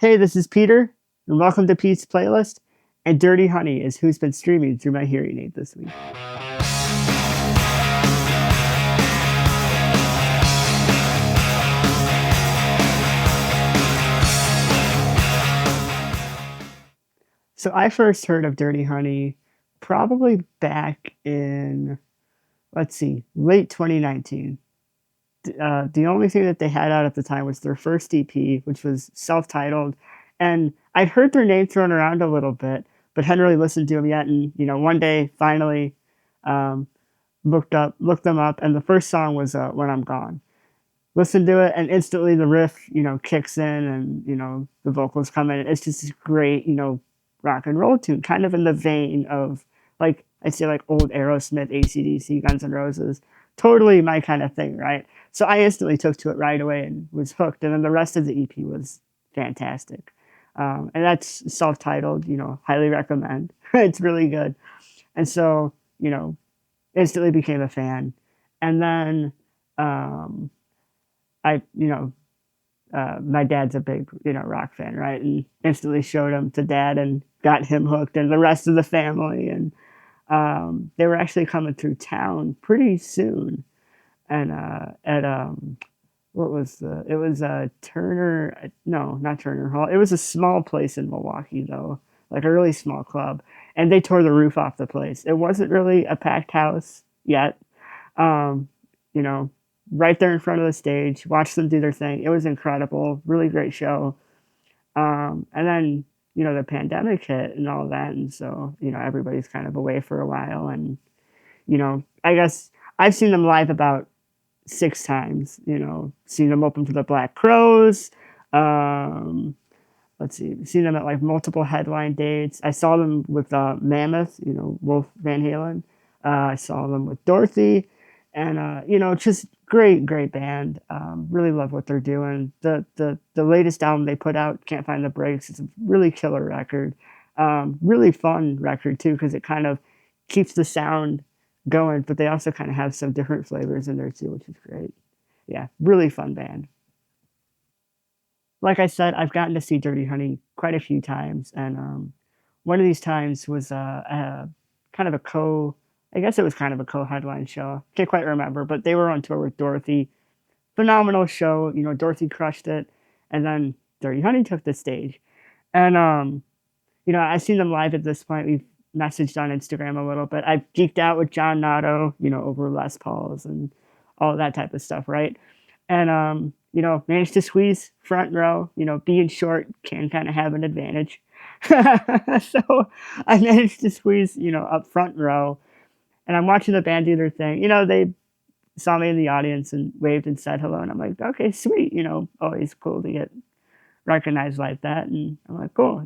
Hey, this is Peter, and welcome to Pete's Playlist. And Dirty Honey is who's been streaming through my hearing aid this week. So I first heard of Dirty Honey probably back in, let's see, late 2019. The only thing that they had out at the time was their first EP, which was self-titled, and I'd heard their name thrown around a little bit, but hadn't really listened to them yet. And one day, finally, um, looked them up, and the first song was "When I'm Gone." Listened to it, and instantly the riff, kicks in, and the vocals come in. It's just this great, rock and roll tune, kind of in the vein of like I'd say like old Aerosmith, AC/DC, Guns N' Roses. Totally my kind of thing, right? So I instantly took to it right away and was hooked. And then the rest of the EP was fantastic. And that's self-titled, highly recommend. It's really good. And so, instantly became a fan. And then um, my dad's a big, rock fan, right? And instantly showed him to dad and got him hooked and the rest of the family. And they were actually coming through town pretty soon. And at what was it was Turner, no, not Turner Hall. It was a small place in Milwaukee though, like a really small club. And they tore the roof off the place. It wasn't really a packed house yet. Um, you know, right there in front of the stage, watched them do their thing. It was incredible, really great show. And then the pandemic hit and all that, and so everybody's kind of away for a while. And I guess I've seen them live about 6 times. Seen them open for the Black Crowes. Um, let's see, seen them at like multiple headline dates. I saw them with Mammoth, Wolf Van Halen. I saw them with Dorothy, and just great band. Really love what they're doing. The latest album they put out, Can't Find the Breaks, is a really killer record. Really fun record too, because it kind of keeps the sound going, but they also kind of have some different flavors in there too, which is great. Yeah, really fun band. Like I said, I've gotten to see Dirty Honey quite a few times, and one of these times was kind of a I guess it was kind of a co-headline show. Can't quite remember, but they were on tour with Dorothy. Phenomenal show. Dorothy crushed it, and then Dirty Honey took the stage, and I've seen them live at this point. We've messaged on Instagram a little bit. I've geeked out with John Notto, over Les Pauls and all that type of stuff, right? And managed to squeeze front row. Being short can kind of have an advantage. So I managed to squeeze, up front row, and I'm watching the band do their thing. They saw me in the audience and waved and said hello, and I'm like, okay, sweet. Always cool to get recognized like that. And I'm like, cool.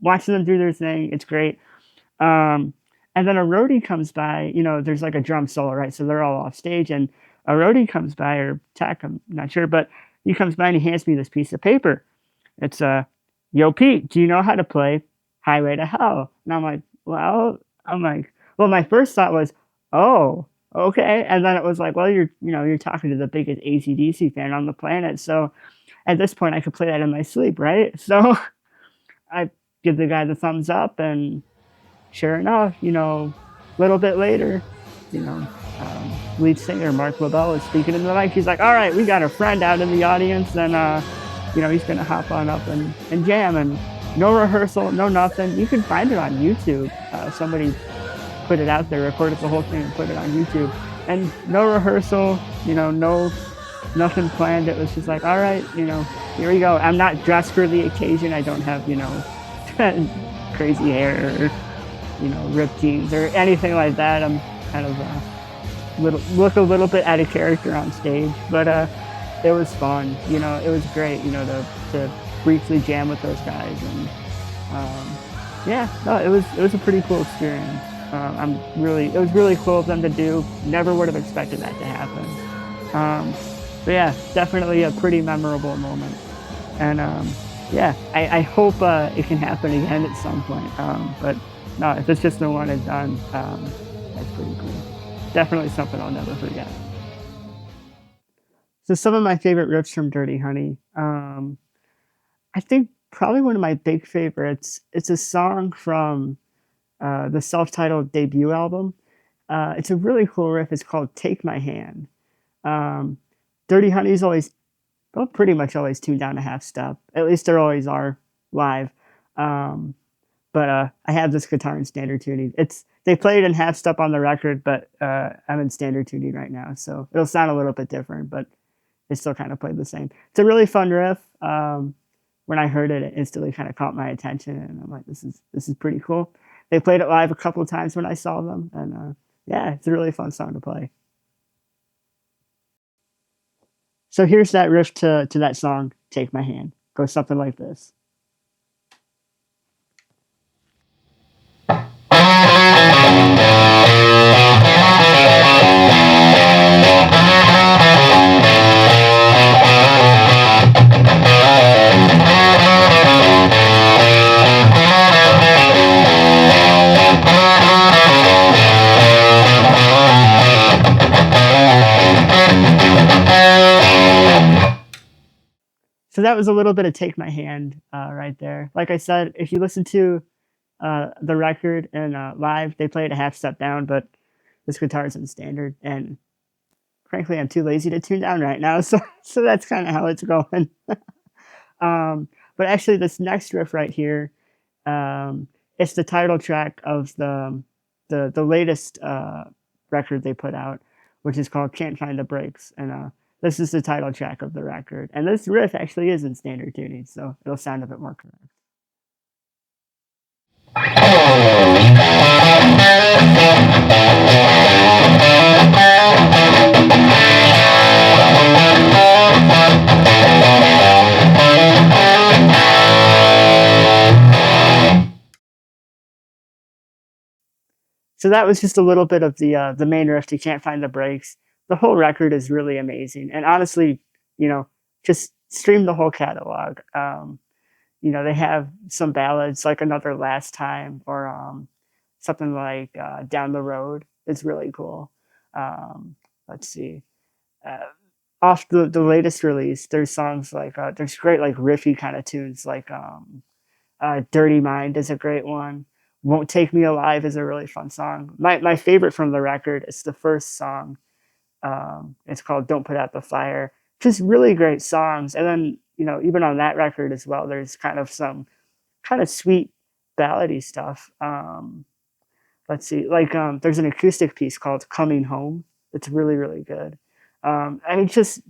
Watching them do their thing, it's great. And then a roadie comes by. There's like a drum solo, right? So they're all off stage, and a roadie comes by, or tech, I'm not sure, but he comes by and he hands me this piece of paper. It's yo Pete, do you know how to play Highway to Hell? And well, my first thought was, oh, okay. And then it was like, well, you're talking to the biggest AC/DC fan on the planet. So at this point I could play that in my sleep, right? So I give the guy the thumbs up, and sure enough, a little bit later, lead singer Mark LaBelle is speaking in the mic. He's like, all right, we got a friend out in the audience, and he's gonna hop on up and jam. And no rehearsal, no nothing. You can find it on YouTube. Somebody put it out there, recorded the whole thing and put it on YouTube. And no rehearsal, no nothing planned. It was just like, all right, here we go. I'm not dressed for the occasion. I don't have, crazy hair or, ripped jeans or anything like that. I'm kind of look a little bit out of character on stage, but it was fun. It was great, to briefly jam with those guys. And it was a pretty cool experience. It was really cool of them to do. Never would have expected that to happen. But yeah, definitely a pretty memorable moment. And I hope it can happen again at some point. But no, if it's just the one and done, that's pretty cool. Definitely something I'll never forget. So some of my favorite riffs from Dirty Honey. I think probably one of my big favorites. It's a song from the self-titled debut album. It's a really cool riff. It's called "Take My Hand." Um, Dirty Honey's always, well, pretty much always tuned down a half step. At least there always are live. Um, but I have this guitar in standard tuning. They play it in half step on the record, but I'm in standard tuning right now, so it'll sound a little bit different, but it still kind of played the same. It's a really fun riff. When I heard it, it instantly kind of caught my attention, and I'm like, this is pretty cool. They played it live a couple of times when I saw them, and yeah, it's a really fun song to play. So here's that riff to that song, "Take My Hand." Goes something like this. So that was a little bit of "Take My Hand" right there. Like I said, if you listen to the record and live, they play it a half step down, but this guitar is in standard, and frankly, I'm too lazy to tune down right now, so that's kind of how it's going. um, but actually, this next riff right here, um, it's the title track of the latest record they put out, which is called "Can't Find the Breaks," and this is the title track of the record. And this riff actually is in standard tuning, so it'll sound a bit more correct. So that was just a little bit of the main riff. You can't find the breaks. The whole record is really amazing, and honestly, you know, just stream the whole catalog. They have some ballads like "Another Last Time" or something like "Down the Road." It's really cool. Um, let's see. Uh, Off the latest release, there's songs like there's great like riffy kind of tunes like "Dirty Mind" is a great one. "Won't Take Me Alive" is a really fun song. My favorite from the record is the first song. It's called "Don't Put Out the Fire." Just really great songs. And then, even on that record as well, there's kind of some kind of sweet ballady stuff. Let's see, like there's an acoustic piece called "Coming Home." It's really, really good. I mean, just,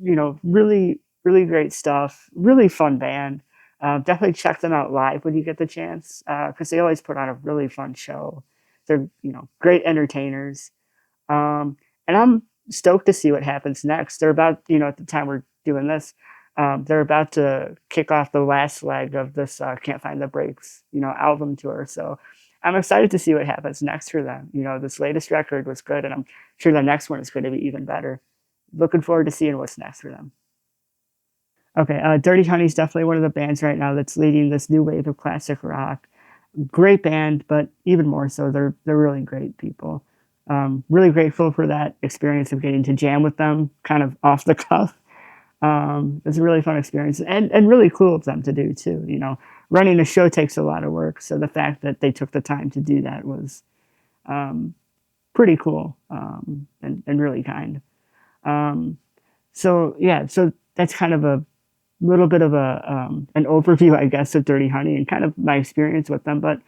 really, really great stuff. Really fun band. Definitely check them out live when you get the chance, because they always put on a really fun show. They're, great entertainers. And I'm stoked to see what happens next. They're about, at the time we're doing this, they're about to kick off the last leg of this Can't Find the Breaks, album tour. So I'm excited to see what happens next for them. This latest record was good, and I'm sure the next one is going to be even better. Looking forward to seeing what's next for them. Okay, Dirty Honey is definitely one of the bands right now that's leading this new wave of classic rock. Great band, but even more so, they're really great people. Really grateful for that experience of getting to jam with them, kind of off the cuff. It's a really fun experience, and really cool of them to do too. Running a show takes a lot of work, so the fact that they took the time to do that was pretty cool, and really kind. So yeah, so that's kind of a little bit of an overview, I guess, of Dirty Honey and kind of my experience with them. But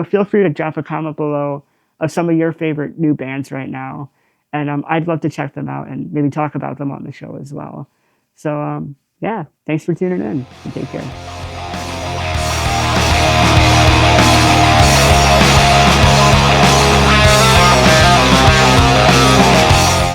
feel free to drop a comment below of some of your favorite new bands right now, and I'd love to check them out and maybe talk about them on the show as well. So yeah, thanks for tuning in, and take care.